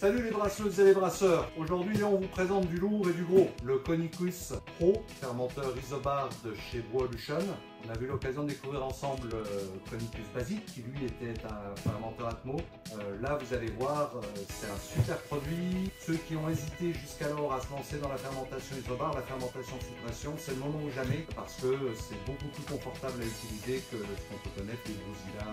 Salut les brasseuses et les brasseurs. Aujourd'hui on vous présente du lourd et du gros. Le Conicus Pro, fermenteur isobar de chez Broolution. On a eu l'occasion de découvrir ensemble Conicus Basic qui lui était un fermenteur Atmo. Là vous allez voir, c'est un super produit. Ceux qui ont hésité jusqu'alors à se lancer dans la fermentation isobar, la fermentation sous pression, c'est le moment ou jamais parce que c'est beaucoup plus confortable à utiliser que ce qu'on peut connaître, les Bruzilla,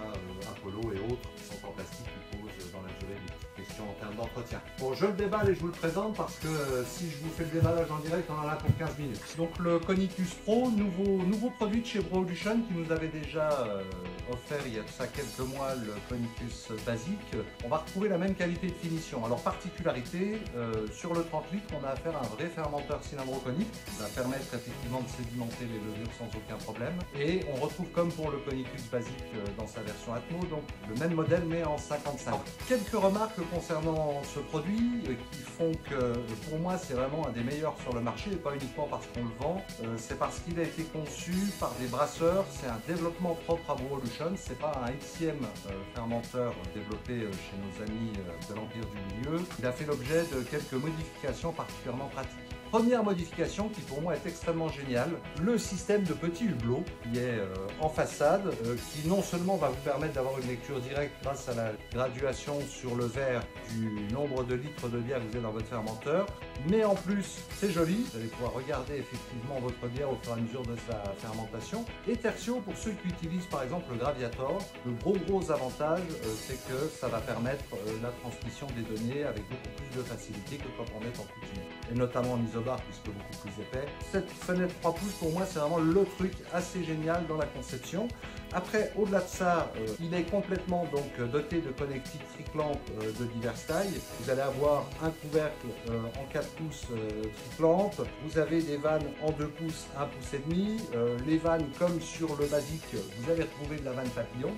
Apollo et autres qui sont en plastique qui posent dans la durée des petites questions en termes d'entretien. Bon, je le déballe et je vous le présente parce que si je vous fais le déballage en direct, on en a pour 15 minutes. Donc le Conicus Pro, nouveau produit de chez Broolution qui nous avait déjà offert il y a de ça quelques mois le Conicus Basic. On va retrouver la même qualité de finition. Alors particularité, sur le 30 litres, on a affaire à un vrai fermenteur cylindroconique qui va permettre effectivement de sédimenter les levures sans aucun problème. Et on retrouve comme pour le Conicus Basic dans sa version Atmo, donc le même modèle mais en 55. Alors, quelques remarques concernant ce produit qui font que pour moi c'est vraiment un des meilleurs sur le marché et pas uniquement parce qu'on le vend, c'est parce qu'il a été conçu par des brasseurs, c'est un développement propre à Broolution, c'est pas un Xème fermenteur développé chez nos amis de l'Empire du Milieu. Il a fait l'objet de quelques modifications particulièrement pratiques. Première modification qui pour moi est extrêmement géniale, le système de petits hublots qui est en façade, qui non seulement va vous permettre d'avoir une lecture directe grâce à la graduation sur le verre du nombre de litres de bière que vous avez dans votre fermenteur, mais en plus c'est joli, vous allez pouvoir regarder effectivement votre bière au fur et à mesure de sa fermentation. Et tertio, pour ceux qui utilisent par exemple le Graviator, le gros avantage c'est que ça va permettre la transmission des données avec beaucoup plus de facilité que quand on est en continu, et notamment en isobar puisque beaucoup plus épais. Cette fenêtre 3 pouces pour moi c'est vraiment le truc assez génial dans la conception. Après, au-delà de ça, il est complètement donc doté de connectiques triclamp de diverses tailles. Vous allez avoir un couvercle en 4 pouces triclamp. Vous avez des vannes en 2 pouces, 1 pouce et demi. Les vannes, comme sur le basique, vous allez retrouver de la vanne papillon.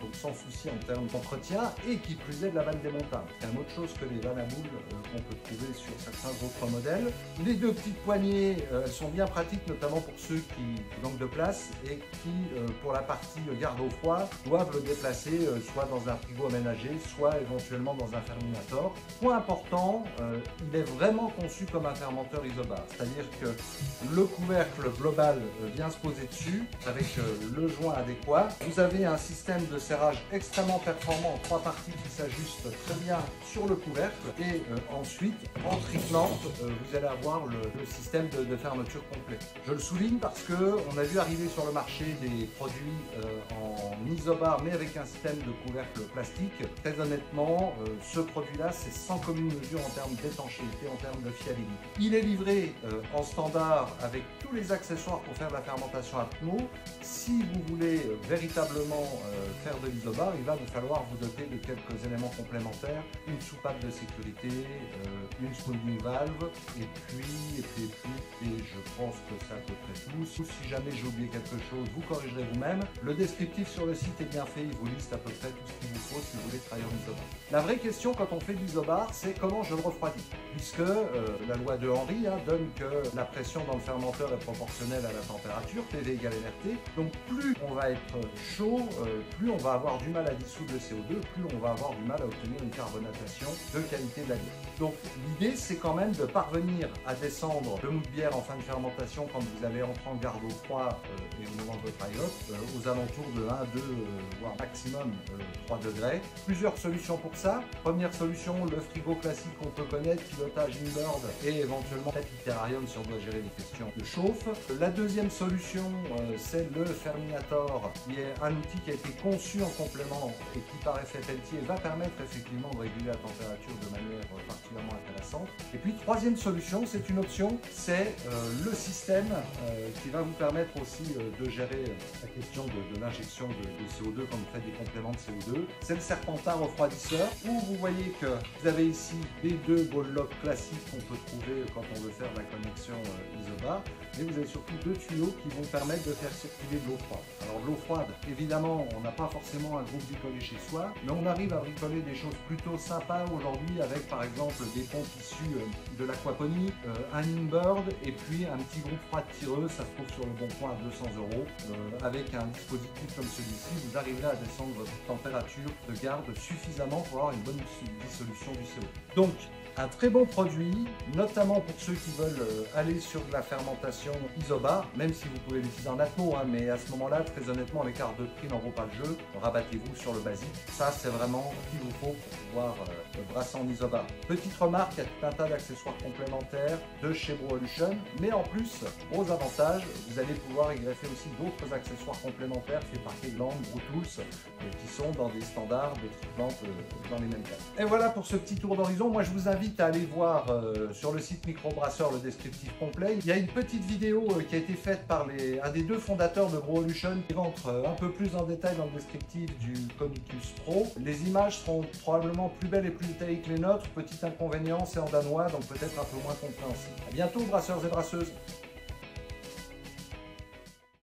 Donc sans souci en termes d'entretien, et qui plus est de la vanne démontable. C'est une autre chose que les vannes à boules qu'on peut trouver sur certains autres modèles. Les deux petites poignées sont bien pratiques, notamment pour ceux qui manquent de place et qui, pour la partie garde au froid, doivent le déplacer soit dans un frigo aménagé, soit éventuellement dans un ferminator. Point important, il est vraiment conçu comme un fermenteur isobar, c'est-à-dire que le couvercle global vient se poser dessus avec le joint adéquat. Vous avez un système de serrage extrêmement performant en 3 parties qui s'ajustent très bien sur le couvercle, et ensuite en triclamp vous allez avoir le système de fermeture complet. Je le souligne parce que on a vu arriver sur le marché des produits en isobar mais avec un système de couvercle plastique. Très honnêtement, ce produit là c'est sans commune mesure en termes d'étanchéité, en termes de fiabilité. Il est livré en standard avec tous les accessoires pour faire de la fermentation Atmo. Si vous voulez véritablement faire de l'isobar, il va vous falloir vous doter de quelques éléments complémentaires, une soupape de sécurité, une smoothing valve, et je pense que c'est à peu près tout. Si jamais j'ai oublié quelque chose, vous corrigerez vous-même. Le descriptif sur le site est bien fait, il vous liste à peu près tout ce qu'il vous faut si vous voulez travailler en isobar. La vraie question quand on fait de l'isobar, c'est comment je le refroidis, puisque la loi de Henry donne que la pression dans le fermenteur est proportionnelle à la température, PV égale MRT, donc plus on va être chaud, plus on va avoir du mal à dissoudre le CO2, plus on va avoir du mal à obtenir une carbonatation de qualité de la bière. Donc l'idée c'est quand même de parvenir à descendre le mou de bière en fin de fermentation quand vous allez entrer en garde au froid et au moment de votre IOP aux alentours de 1, 2, voire maximum 3 degrés. Plusieurs solutions pour ça. Première solution, le frigo classique qu'on peut connaître, pilotage inboard et éventuellement peut-être le terrarium si on doit gérer des questions de chauffe. La deuxième solution c'est le Ferminator, qui est un outil qui a été conçu en complément et qui par effet Peltier va permettre effectivement de réguler la température de manière particulièrement intéressante. Et puis troisième solution, c'est une option, c'est le système qui va vous permettre aussi de gérer la question de l'injection de CO2 quand vous faites des compléments de CO2. C'est le Serpentin refroidisseur, où vous voyez que vous avez ici les deux ball locks classiques qu'on peut trouver quand on veut faire la connexion isobar, mais vous avez surtout deux tuyaux qui vont permettre de faire circuler de l'eau froide. Alors de l'eau froide, évidemment, on n'a pas forcément un groupe bricolé chez soi, mais on arrive à bricoler des choses plutôt sympas aujourd'hui avec par exemple des pompes issues de l'aquaponie, un inboard et puis un petit groupe froid de tireuse, ça se trouve sur le bon coin à 200 €. Avec un dispositif comme celui-ci, vous arriverez à descendre votre température de garde suffisamment pour pour avoir une bonne dissolution du CO2. Donc, un très bon produit, notamment pour ceux qui veulent aller sur de la fermentation isobar, même si vous pouvez l'utiliser en atmo, hein, mais à ce moment-là, très honnêtement, l'écart de prix n'en vaut pas le jeu. Rabattez-vous sur le basique. Ça, c'est vraiment ce qu'il vous faut pour pouvoir brasser en isobar. Petite remarque, il y a tout un tas d'accessoires complémentaires de chez Broolution, mais en plus, gros avantage, vous allez pouvoir y greffer aussi d'autres accessoires complémentaires faits par Kegland, Brutools, qui sont dans des standards de traitement dans les mêmes cas. Et voilà pour ce petit tour d'horizon. Moi, je vous invite à aller voir sur le site Microbrasseur le descriptif complet. Il y a une petite vidéo qui a été faite par un des deux fondateurs de Broolution qui rentre un peu plus en détail dans le descriptif du Konicus Pro. Les images seront probablement plus belles et plus détaillées que les nôtres. Petit inconvénient, c'est en danois, donc peut-être un peu moins compréhensible. À bientôt, brasseurs et brasseuses!